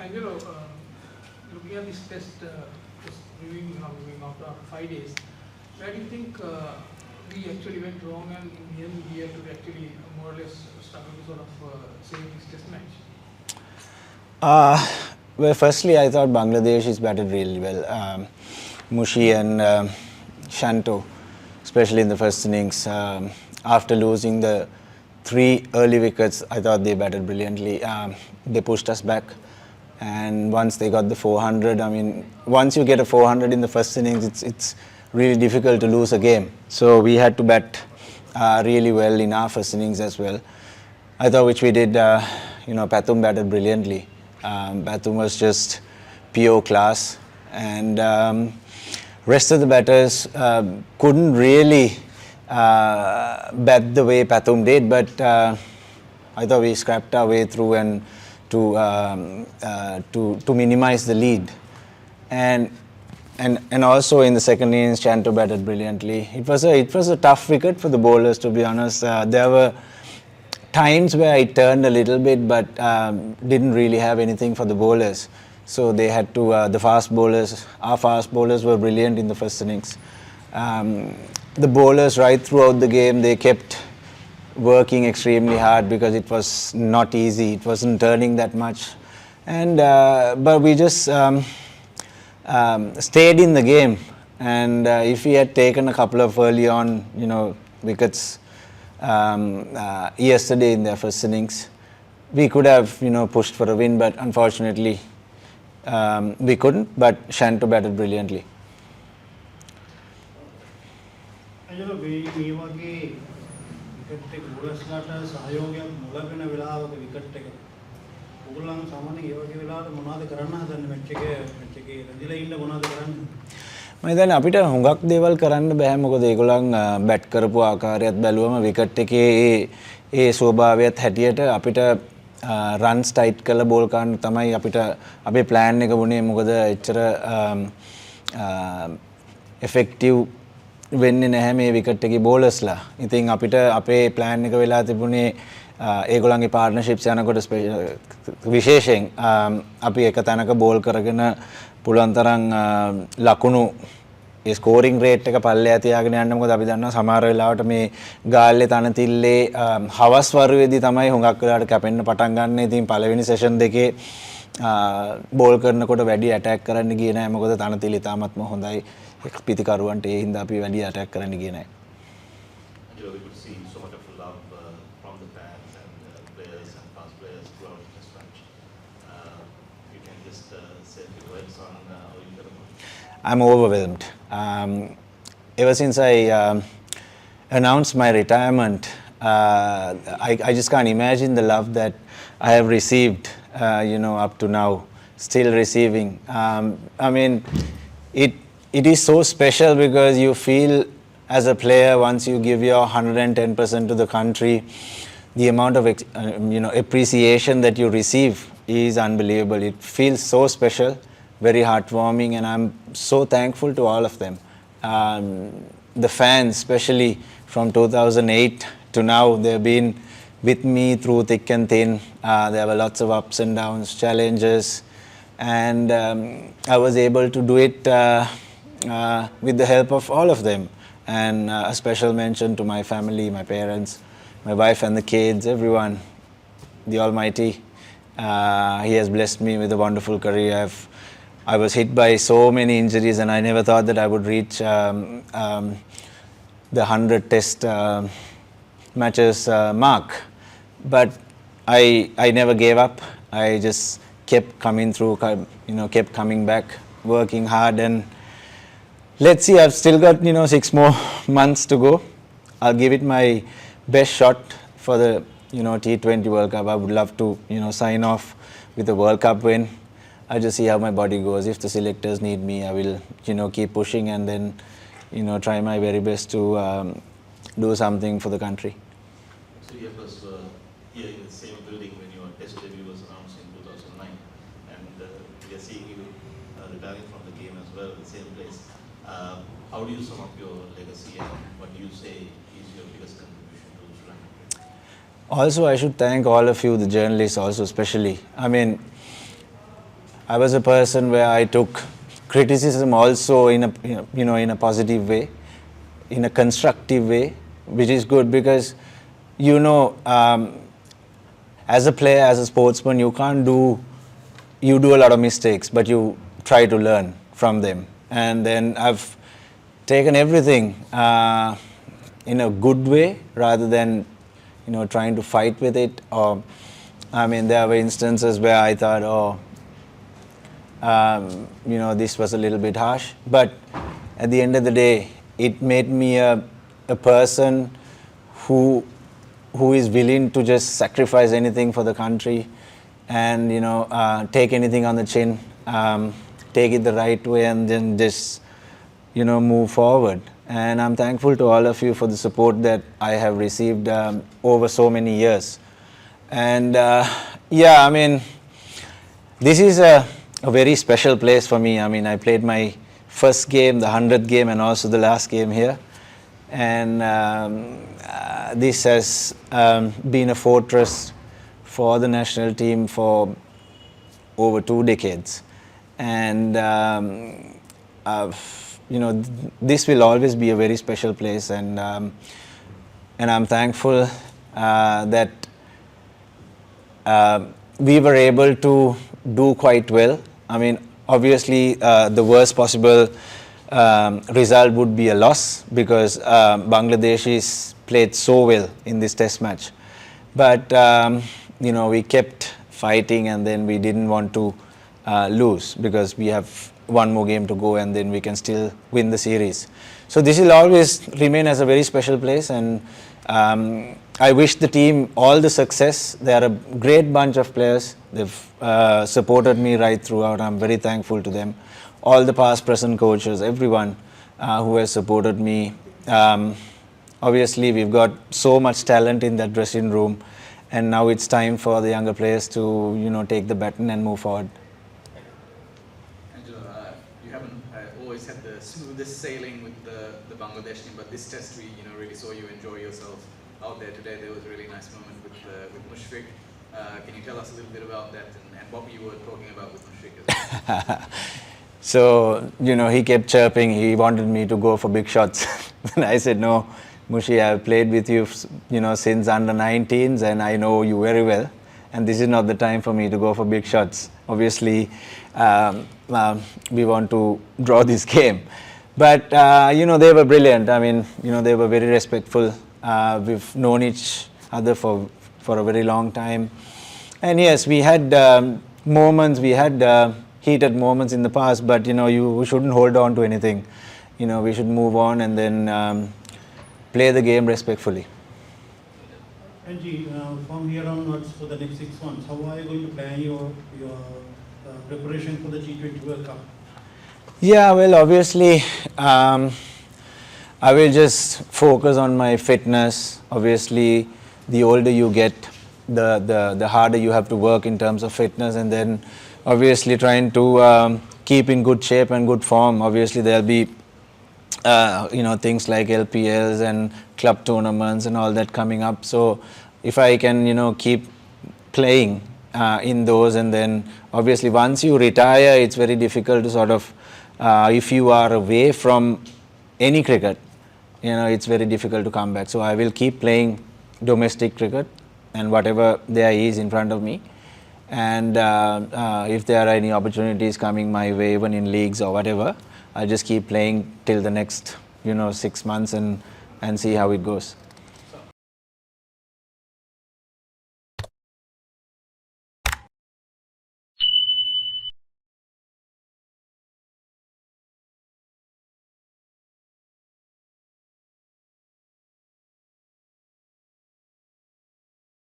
Angelo, looking at this test, just reviewing after 5 days, where do you think we actually went wrong and in the end we had to actually more or less struggle to sort of save this test match? Well, firstly, I thought Bangladesh is batted really well. Mushi and Shanto, especially in the first innings, after losing the 3 early wickets, I thought they batted brilliantly. They pushed us back, and once they got the 400, I mean, once you get a 400 in the first innings, it's really difficult to lose a game. So we had to bat really well in our first innings as well. I thought which we did. Pathum batted brilliantly. Pathum was just pure class, and rest of the batters couldn't really bat the way Pathum did, but I thought we scrapped our way through and to minimize the lead. And also in the second innings, Chanto batted brilliantly. It was a tough wicket for the bowlers, to be honest. There were times where I turned a little bit, but didn't really have anything for the bowlers. So they had to, our fast bowlers were brilliant in the first innings. The bowlers right throughout the game, they kept working extremely hard because it was not easy. It wasn't turning that much. But we just stayed in the game. And if we had taken a couple of early on, wickets yesterday in their first innings, we could have, pushed for a win, but unfortunately we couldn't. But Shanto batted brilliantly. Angelo, මේ වගේ wicket එක බෝලර්ස්ලාට සහයෝගයක් නොලැබෙන වෙලාවක wicket එක ඔයගොල්ලන් සාමාන්‍යයෙන් ඒ වගේ වෙලාවට මොනවද කරන්න හදන්නේ මැච් එකේ රැඳිලා ඉන්න මොනවද කරන්නේ? මම හිතන්නේ අපිට හුඟක් දේවල් කරන්න බෑ මොකද ඒගොල්ලන් බැට් කරපු ආකාරයත් බැලුවම විකට් එකේ ඒ ස්වභාවයත් හැටියට අපිට රන්ස් ටයිට් කරලා බෝල් කරන්න තමයි අපිට අපේ ප්ලෑන් එක වුණේ මොකද එච්චර ඉෆෙක්ටිව් වෙන්නේ නැහැ මේ විකට් එකේ බෝලර්ස්ලා. ඉතින් අපිට අපේ ප්ලෑන් එක වෙලා තිබුණේ ඒගොල්ලන්ගේ පාර්ට්නර්ෂිප්ස් යනකොට විශේෂයෙන් අපි එක තැනක බෝල් කරගෙන පුළුවන් තරම් ලකුණු ඒ ස්කෝරිං රේට් එක පල්ලෙහා තියාගෙන යන්න මොකද අපි දන්නවා සමහර වෙලාවට මේ ගාල්ලේ තනතිල්ලේ හවස් වරුවේදී තමයි හුඟක් වෙලාවට කැපෙන්න පටන් ගන්න. ඉතින් පළවෙනි සෙෂන් දෙකේ බෝල් කරනකොට වැඩි ඇටැක් කරන්න ගියේ නැහැ මොකද තනතිල් ඉතාමත්ම හොඳයි පිතිකරුවන්ට ඒ හින්දා අපි වැඩි ඇටැක් කරන්න ගියේ නැහැ. Angelo, we could see so much of love from the fans and players and past players throughout this match. You can just say a few words on how you feel about it. I'm overwhelmed. Ever since I announced my retirement, I just can't imagine the love that I have received, up to now, still receiving. I mean, it is so special because you feel as a player once you give your 110% to the country, the amount of appreciation that you receive is unbelievable. It feels so special, very heartwarming, and I'm so thankful to all of them. The fans, especially from 2008 to now, they've been with me through thick and thin. There were lots of ups and downs, challenges, and I was able to do it with the help of all of them. And a special mention to my family, my parents, my wife and the kids, everyone, the Almighty. He has blessed me with a wonderful career. I was hit by so many injuries and I never thought that I would reach the 100 test matches mark. But I never gave up. I just kept coming through, kept coming back, working hard, and let's see, I've still got, 6 more months to go. I'll give it my best shot for the, T20 World Cup. I would love to, sign off with a World Cup win. I'll just see how my body goes. If the selectors need me, I will, keep pushing and then, try my very best to do something for the country. So you was here in the same building when your test debut was announced in 2009, and we are seeing you retiring from the game as well in the same place. How do you sum up your legacy and what do you say is your biggest contribution to Sri Lanka? Also, I should thank all of you, the journalists also especially. I mean, I was a person where I took criticism also in a, in a positive way, in a constructive way, which is good because, as a player, as a sportsman, you do a lot of mistakes, but you try to learn from them. And then I've taken everything in a good way rather than, trying to fight with it. Or, there were instances where I thought, this was a little bit harsh. But at the end of the day, it made me a person who is willing to just sacrifice anything for the country and, take anything on the chin, take it the right way and then just, move forward. And I'm thankful to all of you for the support that I have received over so many years. And this is a very special place for me. I played my first game, the 100th game, and also the last game here. And this has been a fortress for the national team for over 2 decades. And this will always be a very special place, and I'm thankful that we were able to do quite well. Obviously, the worst possible result would be a loss because Bangladesh played so well in this test match. But we kept fighting, and then we didn't want to lose because we have one more game to go and then we can still win the series. So this will always remain as a very special place, and I wish the team all the success. They are a great bunch of players. They've supported me right throughout. I'm very thankful to them. All the past, present coaches, everyone who has supported me. Obviously, we've got so much talent in that dressing room, and now it's time for the younger players to, take the baton and move forward. Angelo, you haven't always had the smoothest sailing with the Bangladesh team, but this test we, really saw you enjoy yourself out there today. There was a really nice moment with Mushfiq. Can you tell us a little bit about that and what you were talking about with Mushfiq as well? So, he kept chirping. He wanted me to go for big shots. And I said, no, Mushi, I've played with you, since under 19s, and I know you very well. And this is not the time for me to go for big shots. Obviously, we want to draw this game. But, they were brilliant. They were very respectful. We've known each other for a very long time. And yes, we had moments, we had heated moments in the past, but we shouldn't hold on to anything. We should move on and then play the game respectfully. Angie, from here onwards for the next 6 months, how are you going to plan your preparation for the G20 World Cup? Yeah, well, obviously, I will just focus on my fitness. Obviously, the older you get, the harder you have to work in terms of fitness, and then obviously trying to keep in good shape and good form. Obviously, there'll be things like LPLs and club tournaments and all that coming up. So if I can keep playing in those, and then obviously once you retire, it's very difficult to sort of if you are away from any cricket, it's very difficult to come back. So I will keep playing domestic cricket and whatever there is in front of me. And if there are any opportunities coming my way, even in leagues or whatever, I'll just keep playing till the next 6 months and see how it goes.